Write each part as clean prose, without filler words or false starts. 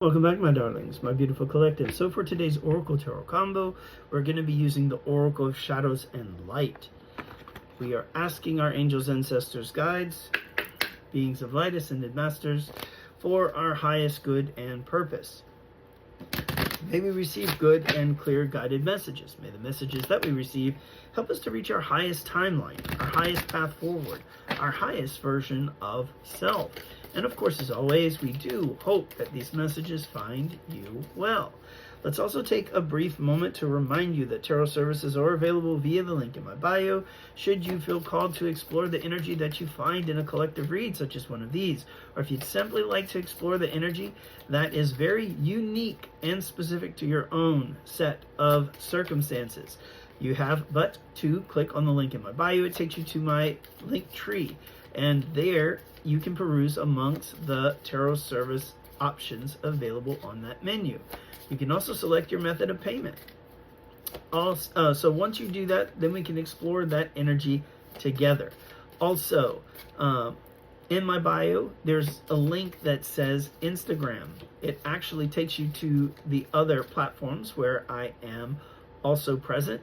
Welcome back, my darlings, my beautiful collective. So for today's Oracle Tarot combo, we're going to be using the Oracle of Shadows and Light. We are asking our angels, ancestors, guides, beings of light, ascended masters, for our highest good and purpose. May we receive good and clear guided messages. May the messages that we receive help us to reach our highest timeline, our highest path forward, our highest version of self. And of course, as always, we do hope that these messages find you well. Let's also take a brief moment to remind you that tarot services are available via the link in my bio, should you feel called to explore the energy that you find in a collective read, such as one of these, or if you'd simply like to explore the energy that is very unique and specific to your own set of circumstances. You have but to click on the link in my bio. It takes you to my link tree, and there you can peruse amongst the tarot service options available on that menu. You can also select your method of payment. So once you do that, then we can explore that energy together. Also, in my bio, there's a link that says Instagram. It actually takes you to the other platforms where I am also present.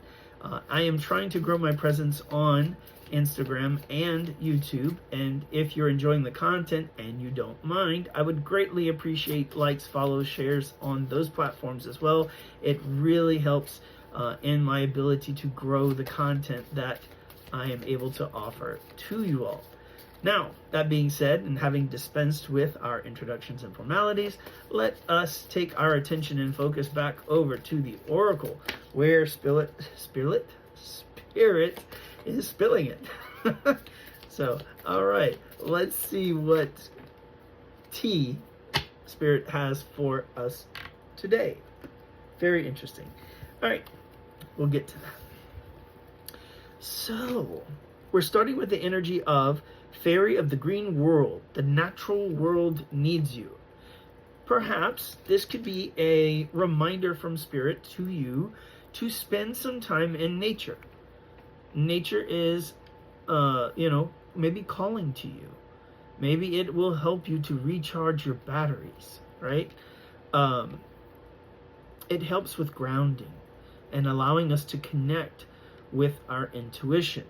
I am trying to grow my presence on Instagram and YouTube, and if you're enjoying the content and you don't mind, I would greatly appreciate likes, follows, shares on those platforms as well. It really helps in my ability to grow the content that I am able to offer to you all. Now, that being said, and having dispensed with our introductions and formalities, let us take our attention and focus back over to the Oracle, where Spirit is spilling it. So, all right, let's see what tea Spirit has for us today. Very interesting. All right, we'll get to that. So, we're starting with the energy of Fairy of the Green World. The natural world needs you. Perhaps this could be a reminder from Spirit to you to spend some time in nature. Nature is, maybe calling to you. Maybe it will help you to recharge your batteries, right? It helps with grounding and allowing us to connect with our intuition.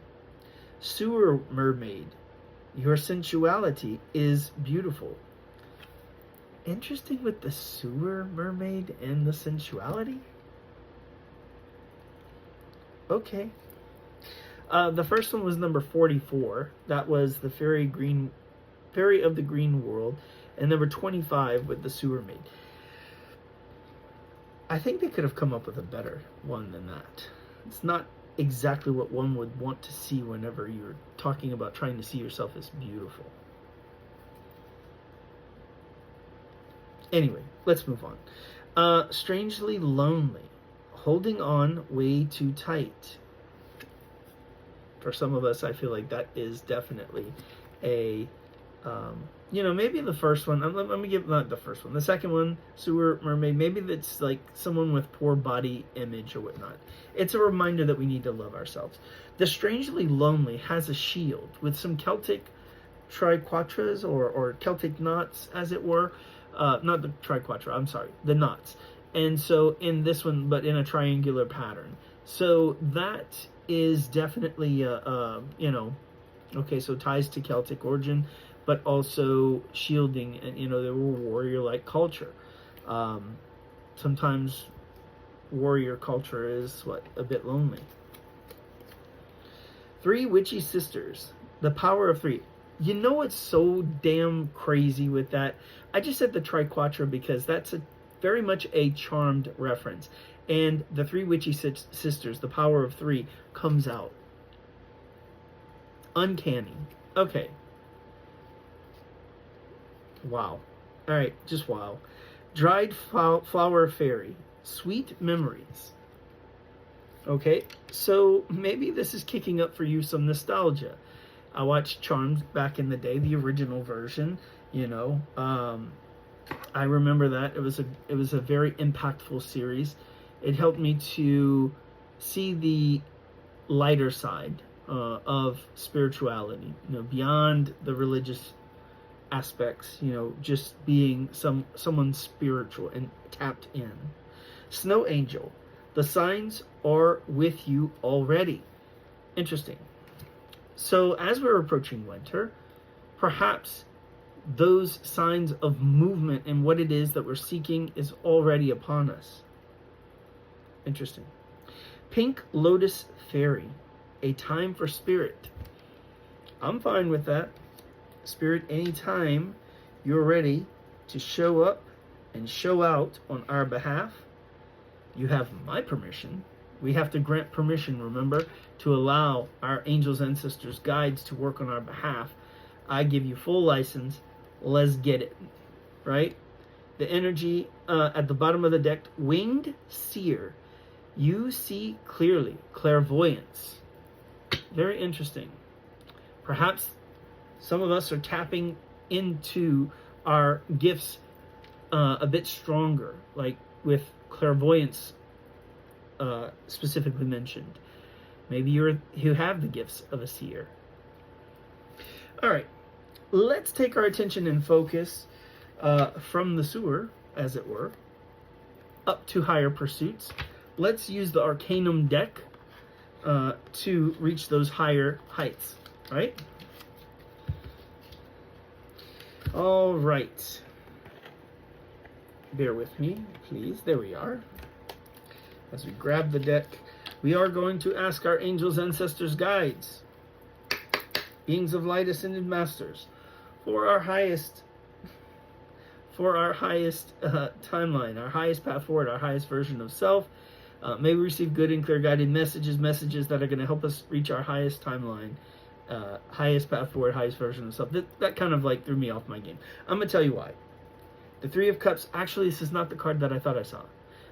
Sewer Mermaid, your sensuality is beautiful. Interesting with the Sewer Mermaid and the sensuality. Okay. The first one was number 44. That was the Fairy of the Green World. And number 25 with the Sewer Maid. I think they could have come up with a better one than that. It's not exactly what one would want to see whenever you're talking about trying to see yourself as beautiful. Anyway, let's move on. Strangely lonely. Holding on way too tight. For some of us, I feel like that is definitely a, maybe the first one. Let me give, not the first one. The second one, Sewer Mermaid, maybe that's like someone with poor body image or whatnot. It's a reminder that we need to love ourselves. The Strangely Lonely has a shield with some Celtic triquetras or Celtic knots, as it were. Not the triquetra, I'm sorry, the knots. And so in this one, but in a triangular pattern. So that is definitely, okay, so ties to Celtic origin, but also shielding, and, they were warrior-like culture. Sometimes warrior culture is, a bit lonely. 3 Witchy Sisters, the power of 3. You know what's so damn crazy with that? I just said the triquetra because that's very much a Charmed reference. And the 3 Witchy Sisters, the power of 3, comes out. Uncanny. Okay. Wow. All right, just wow. Dried Flower Fairy, Sweet Memories. Okay, so maybe this is kicking up for you some nostalgia. I watched Charmed back in the day, the original version, I remember that. It was a very impactful series. It helped me to see the lighter side of spirituality, beyond the religious aspects, just being someone spiritual and tapped in. Snow angel, the signs are with you already. Interesting. So as we're approaching winter, perhaps those signs of movement and what it is that we're seeking is already upon us. Interesting. Pink lotus fairy, a time for spirit. I'm fine with that. Spirit, anytime you're ready to show up and show out on our behalf, you have my permission. We have to grant permission, remember, to allow our angels, ancestors, guides to work on our behalf. I give you full license. Let's get it, right? The energy at the bottom of the deck, winged seer. You see clearly, clairvoyance. Very interesting. Perhaps some of us are tapping into our gifts a bit stronger, like with clairvoyance specifically mentioned. Maybe you have the gifts of a seer. All right, let's take our attention and focus from the sewer, as it were, up to higher pursuits. Let's use the Arcanum deck to reach those higher heights, right? All right. Bear with me, please. There we are. As we grab the deck, we are going to ask our angels, ancestors, guides, beings of light, ascended masters, for our highest timeline, our highest path forward, our highest version of self. May we receive good and clear guided messages that are going to help us reach our highest timeline, highest path forward, highest version of self. That kind of like threw me off my game. I'm going to tell you why. The Three of Cups, actually, this is not the card that I thought I saw.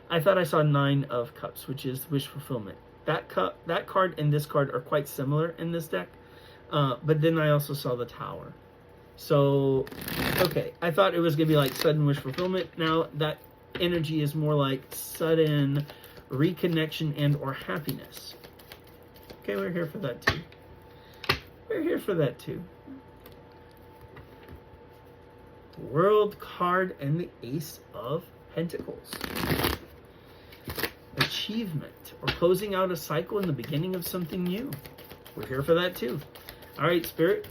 I thought I saw Nine of Cups, which is wish fulfillment. That card and this card are quite similar in this deck, but then I also saw the Tower. So, okay, I thought it was going to be like sudden wish fulfillment. Now that energy is more like sudden reconnection and or happiness. Okay, we're here for that too. We're here for that too. World card and the Ace of Pentacles. Achievement or closing out a cycle in the beginning of something new. We're here for that too. All right, Spirit,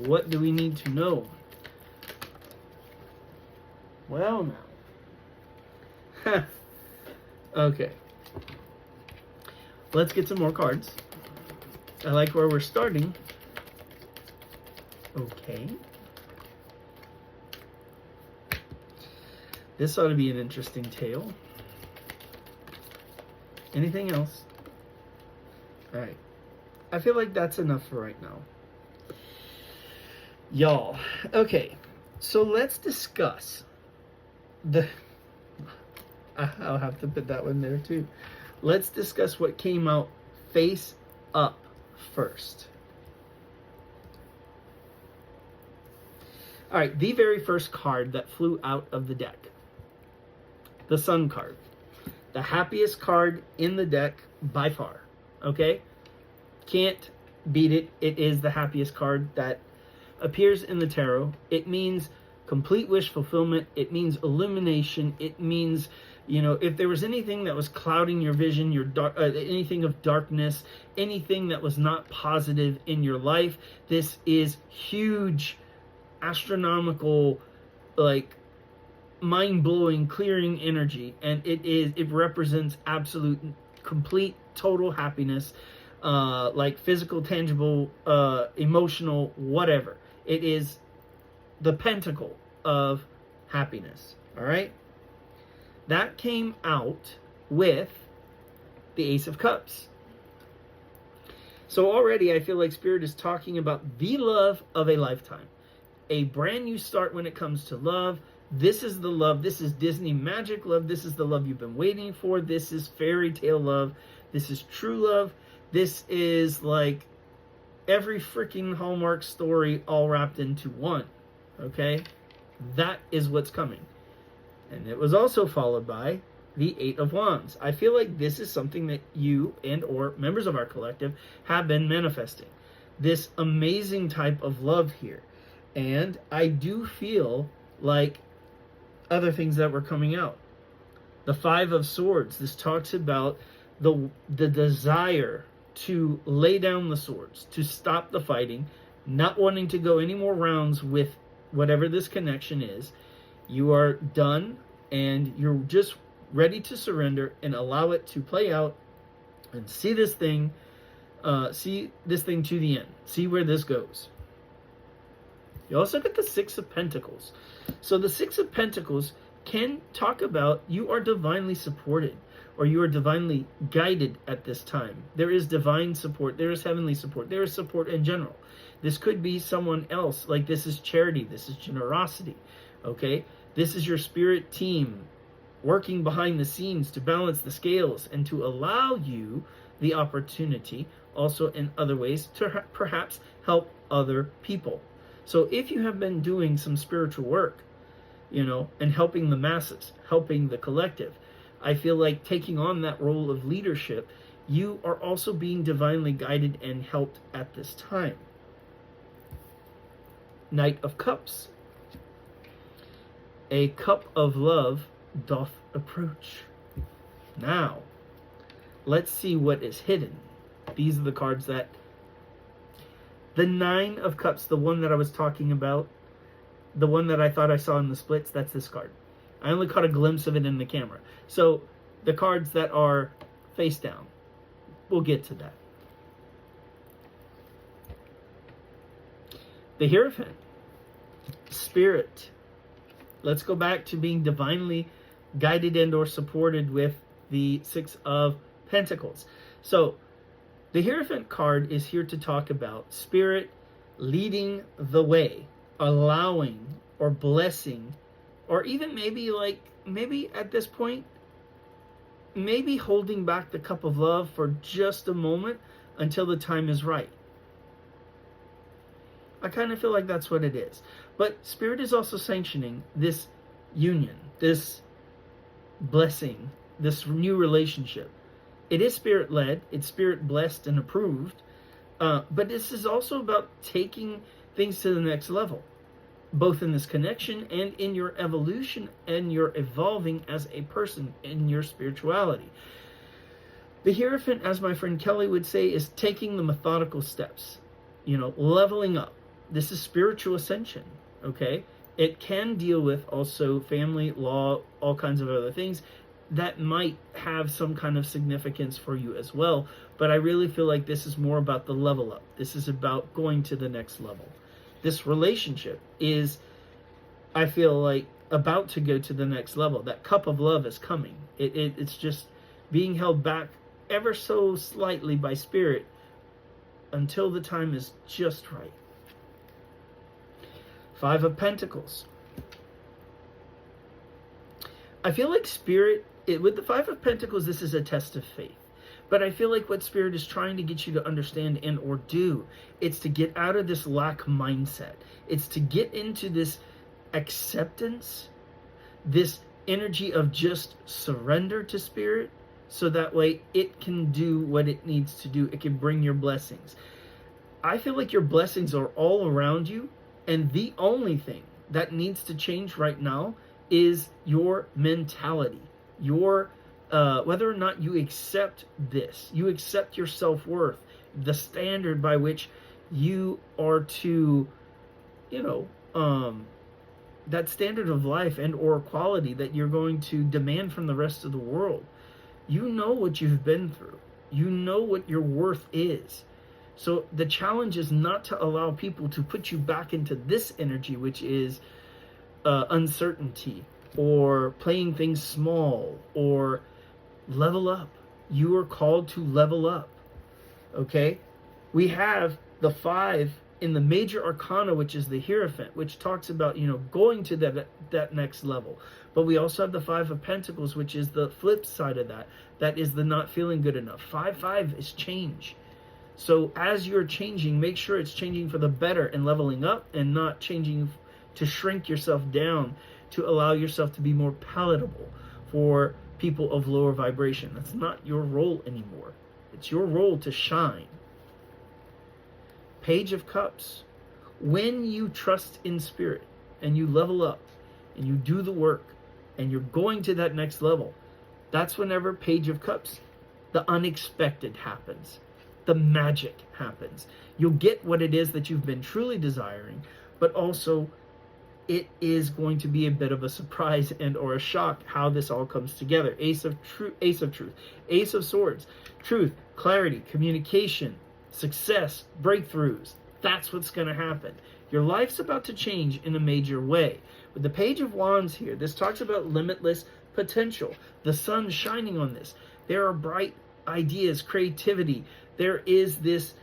what do we need to know? Well, now. Okay. Let's get some more cards. I like where we're starting. Okay. This ought to be an interesting tale. Anything else? All right. I feel like that's enough for right now. Y'all. Okay. So let's discuss the... I'll have to put that one there too. Let's discuss what came out face up first. All right, the very first card that flew out of the deck. The Sun card. The happiest card in the deck by far. Okay? Can't beat it. It is the happiest card that appears in the tarot. It means complete wish fulfillment. It means illumination. It means, if there was anything that was clouding your vision, anything of darkness, anything that was not positive in your life, this is huge, astronomical, like, mind-blowing, clearing energy. And it represents absolute, complete, total happiness, like physical, tangible, emotional, whatever. It is the pentacle of happiness. All right? That came out with the Ace of Cups. So already I feel like Spirit is talking about the love of a lifetime. A brand new start when it comes to love. This is the love. This is Disney magic love. This is the love you've been waiting for. This is fairy tale love. This is true love. This is like every freaking Hallmark story all wrapped into one. Okay? That is what's coming. And it was also followed by the Eight of Wands. I feel like this is something that you and or members of our collective have been manifesting. This amazing type of love here. And I do feel like other things that were coming out. The Five of Swords. This talks about the desire to lay down the swords, to stop the fighting, not wanting to go any more rounds with whatever this connection is. You are done, and you're just ready to surrender and allow it to play out and see this thing to the end. See where this goes. You also get the Six of Pentacles. So the Six of Pentacles can talk about you are divinely supported, or you are divinely guided at this time. There is divine support. There is heavenly support. There is support in general. This could be someone else. Like, this is charity. This is generosity. Okay? This is your spirit team working behind the scenes to balance the scales and to allow you the opportunity also in other ways to perhaps help other people. So if you have been doing some spiritual work, and helping the masses, helping the collective, I feel like taking on that role of leadership, you are also being divinely guided and helped at this time. Knight of Cups. A cup of love doth approach. Now, let's see what is hidden. These are the cards that... The Nine of Cups, the one that I was talking about, the one that I thought I saw in the splits, that's this card. I only caught a glimpse of it in the camera. So, the cards that are face down, we'll get to that. The Hierophant. Spirit. Let's go back to being divinely guided and or supported with the Six of Pentacles. So, the Hierophant card is here to talk about Spirit leading the way, allowing or blessing, or even maybe at this point, maybe holding back the cup of love for just a moment until the time is right. I kind of feel like that's what it is. But Spirit is also sanctioning this union, this blessing, this new relationship. It is Spirit-led, it's Spirit-blessed and approved, but this is also about taking things to the next level, both in this connection and in your evolution and your evolving as a person in your spirituality. The Hierophant, as my friend Kelly would say, is taking the methodical steps, leveling up. This is spiritual ascension, okay? It can deal with also family, law, all kinds of other things that might have some kind of significance for you as well. But I really feel like this is more about the level up. This is about going to the next level. This relationship is, I feel like, about to go to the next level. That cup of love is coming. It's just being held back ever so slightly by Spirit until the time is just right. Five of Pentacles. I feel like Spirit, with the Five of Pentacles, this is a test of faith. But I feel like what Spirit is trying to get you to understand and or do, it's to get out of this lack mindset. It's to get into this acceptance, this energy of just surrender to Spirit, so that way it can do what it needs to do. It can bring your blessings. I feel like your blessings are all around you, and the only thing that needs to change right now is your mentality, your whether or not you accept this, you accept your self-worth, the standard by which you are to, that standard of life and or quality that you're going to demand from the rest of the world. You know what you've been through. You know what your worth is. So the challenge is not to allow people to put you back into this energy, which is uncertainty, or playing things small, or level up. You are called to level up. Okay? We have the 5 in the major arcana, which is the Hierophant, which talks about, going to that next level. But we also have the 5 of Pentacles, which is the flip side of that. That is the not feeling good enough. 5-5 is change. So as you're changing, make sure it's changing for the better and leveling up, and not changing to shrink yourself down to allow yourself to be more palatable for people of lower vibration. That's not your role anymore. It's your role to shine. Page of Cups. When you trust in Spirit and you level up and you do the work and you're going to that next level, that's whenever Page of Cups, the unexpected happens. The magic happens. You'll get what it is that you've been truly desiring, but also it is going to be a bit of a surprise and or a shock how this all comes together. Ace of truth, Ace of Swords, truth, clarity, communication, success, breakthroughs. That's what's going to happen. Your life's about to change in a major way. With the Page of Wands here, this talks about limitless potential. The sun shining on this. There are bright ideas, creativity. There is this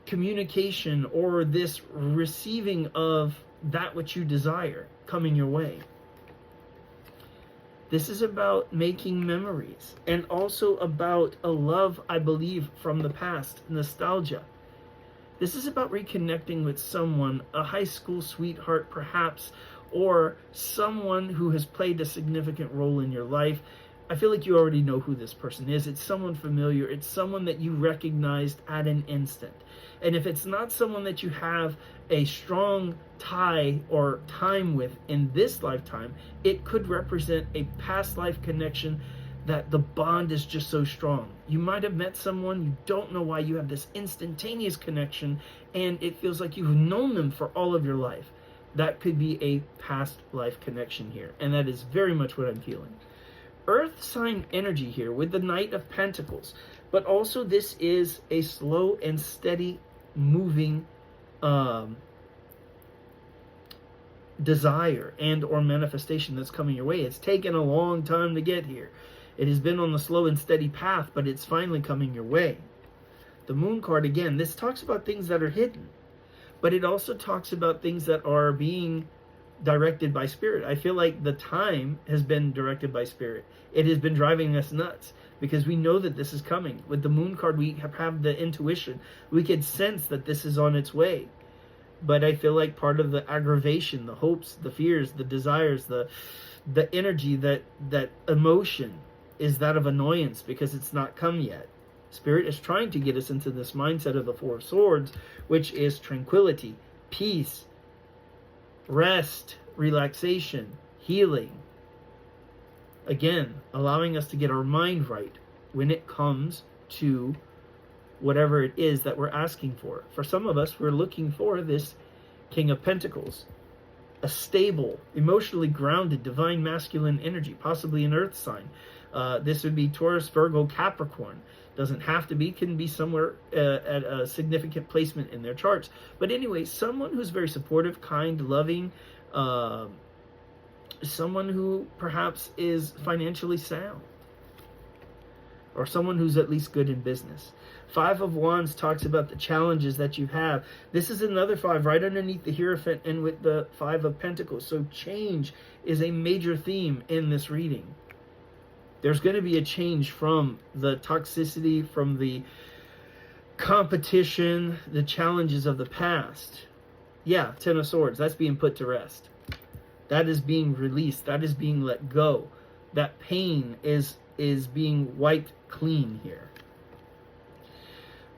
communication or this receiving of that which you desire coming your way. This is about making memories and also about a love, I believe, from the past, nostalgia. This is about reconnecting with someone, a high school sweetheart perhaps, or someone who has played a significant role in your life. I feel like you already know who this person is. It's someone familiar. It's someone that you recognized at an instant. And if it's not someone that you have a strong tie or time with in this lifetime, it could represent a past life connection that the bond is just so strong. You might have met someone, you don't know why you have this instantaneous connection, and it feels like you've known them for all of your life. That could be a past life connection here, and that is very much what I'm feeling. Earth sign energy here with the Knight of Pentacles, but also this is a slow and steady moving desire and or manifestation that's coming your way. It's taken a long time to get here. It has been on the slow and steady path, but it's finally coming your way. The Moon card, again, this talks about things that are hidden, but it also talks about things that are being directed by Spirit. I feel like the time has been directed by Spirit. It has been driving us nuts because we know that this is coming. With the Moon card, we have the intuition. We could sense that this is on its way. But I feel like part of the aggravation, the hopes, the fears, the desires, the energy, that emotion is that of annoyance because it's not come yet. Spirit is trying to get us into this mindset of the Four of Swords, which is tranquility, peace, rest, relaxation, healing. Again, allowing us to get our mind right when it comes to whatever it is that we're asking for. For some of us, we're looking for this King of Pentacles, a stable, emotionally grounded, divine masculine energy, possibly an earth sign. This would be Taurus, Virgo, Capricorn. Doesn't have to be, can be somewhere at a significant placement in their charts. But anyway, someone who's very supportive, kind, loving, someone who perhaps is financially sound, or someone who's at least good in business. Five of Wands talks about the challenges that you have. This is another five right underneath the Hierophant and with the Five of Pentacles. So change is a major theme in this reading. There's going to be a change from the toxicity, from the competition, the challenges of the past. Yeah, Ten of Swords, that's being put to rest. That is being released. That is being let go. That pain is being wiped clean here.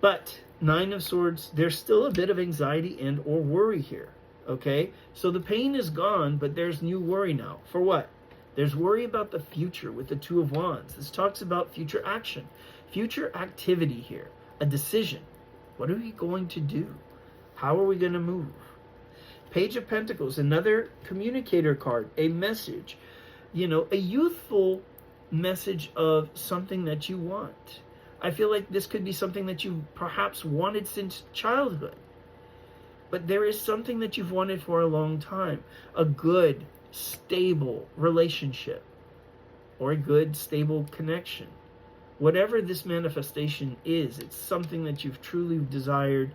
But Nine of Swords, there's still a bit of anxiety and or worry here. Okay? So the pain is gone, but there's new worry now. For what? There's worry about the future with the Two of Wands. This talks about future action, future activity here, a decision. What are we going to do? How are we going to move? Page of Pentacles, another communicator card, a message, a youthful message of something that you want. I feel like this could be something that you perhaps wanted since childhood. But there is something that you've wanted for a long time, a good, stable relationship or a good, stable connection. Whatever this manifestation is, it's something that you've truly desired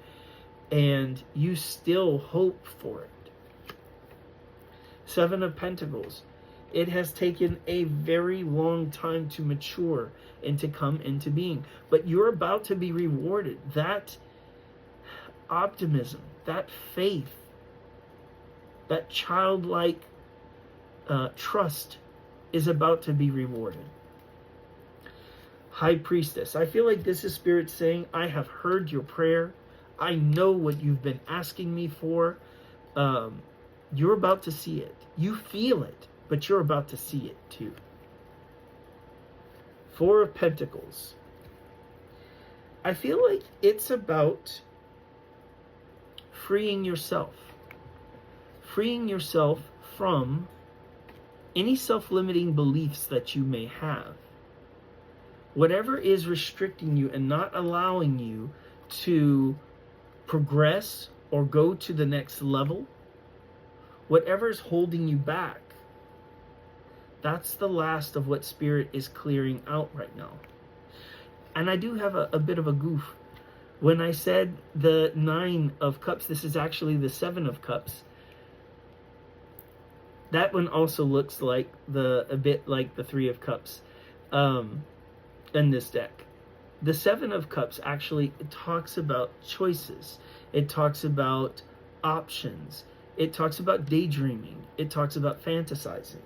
and you still hope for it. Seven of Pentacles. It has taken a very long time to mature and to come into being. But you're about to be rewarded. That optimism, that faith, that childlike trust is about to be rewarded. High Priestess. I feel like this is Spirit saying, I have heard your prayer. I know what you've been asking me for, You're about to see it. You feel it, but you're about to see it too. Four of Pentacles. I feel like it's about freeing yourself. Freeing yourself from any self-limiting beliefs that you may have. Whatever is restricting you and not allowing you to progress or go to the next level, whatever is holding you back, that's the last of what Spirit is clearing out right now. And I do have a bit of a goof. When I said the 9 of Cups, this is actually the 7 of Cups. That one also looks like a bit like the 3 of Cups in this deck. The 7 of Cups actually talks about choices. It talks about options. It talks about daydreaming. It talks about fantasizing.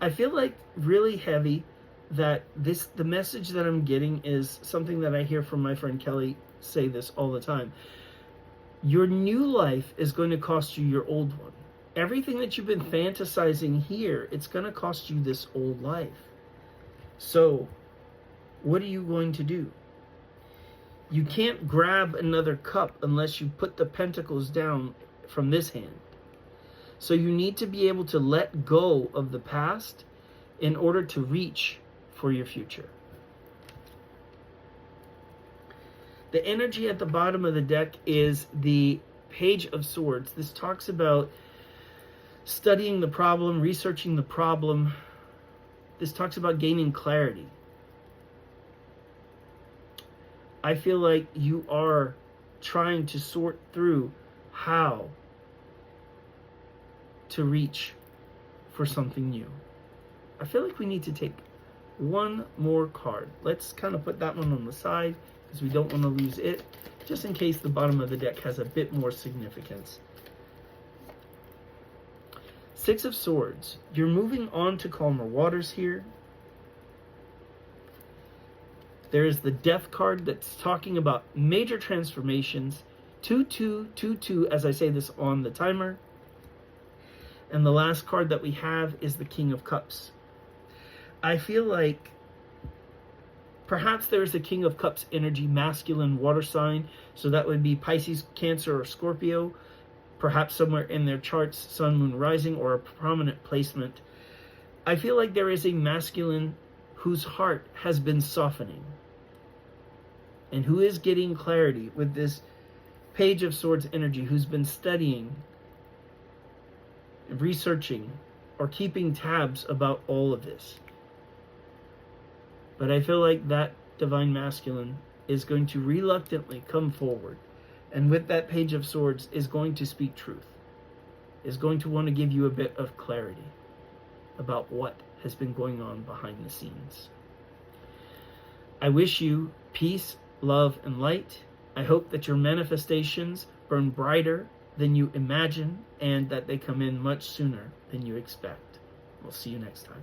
I feel like really heavy that the message that I'm getting is something that I hear from my friend Kelly say this all the time. Your new life is going to cost you your old one. Everything that you've been fantasizing here, it's going to cost you this old life. So, what are you going to do? You can't grab another cup unless you put the pentacles down from this hand. So you need to be able to let go of the past in order to reach for your future. The energy at the bottom of the deck is the Page of Swords. This talks about studying the problem, researching the problem. This talks about gaining clarity. I feel like you are trying to sort through how to reach for something new. I feel like we need to take one more card. Let's kind of put that one on the side because we don't want to lose it, just in case the bottom of the deck has a bit more significance. 6 of Swords. You're moving on to calmer waters here. There is the Death card that's talking about major transformations. 2-2-2-2 as I say this on the timer. And the last card that we have is the King of Cups. I feel like perhaps there's a King of Cups energy, masculine water sign. So that would be Pisces, Cancer, or Scorpio. Perhaps somewhere in their charts, Sun, Moon, Rising, or a prominent placement. I feel like there is a masculine whose heart has been softening and who is getting clarity with this Page of Swords energy, who's been studying, researching, or keeping tabs about all of this. But I feel like that Divine Masculine is going to reluctantly come forward, and with that Page of Swords is going to speak truth, is going to want to give you a bit of clarity about what has been going on behind the scenes. I wish you peace, love, and light. I hope that your manifestations burn brighter than you imagine and that they come in much sooner than you expect. We'll see you next time.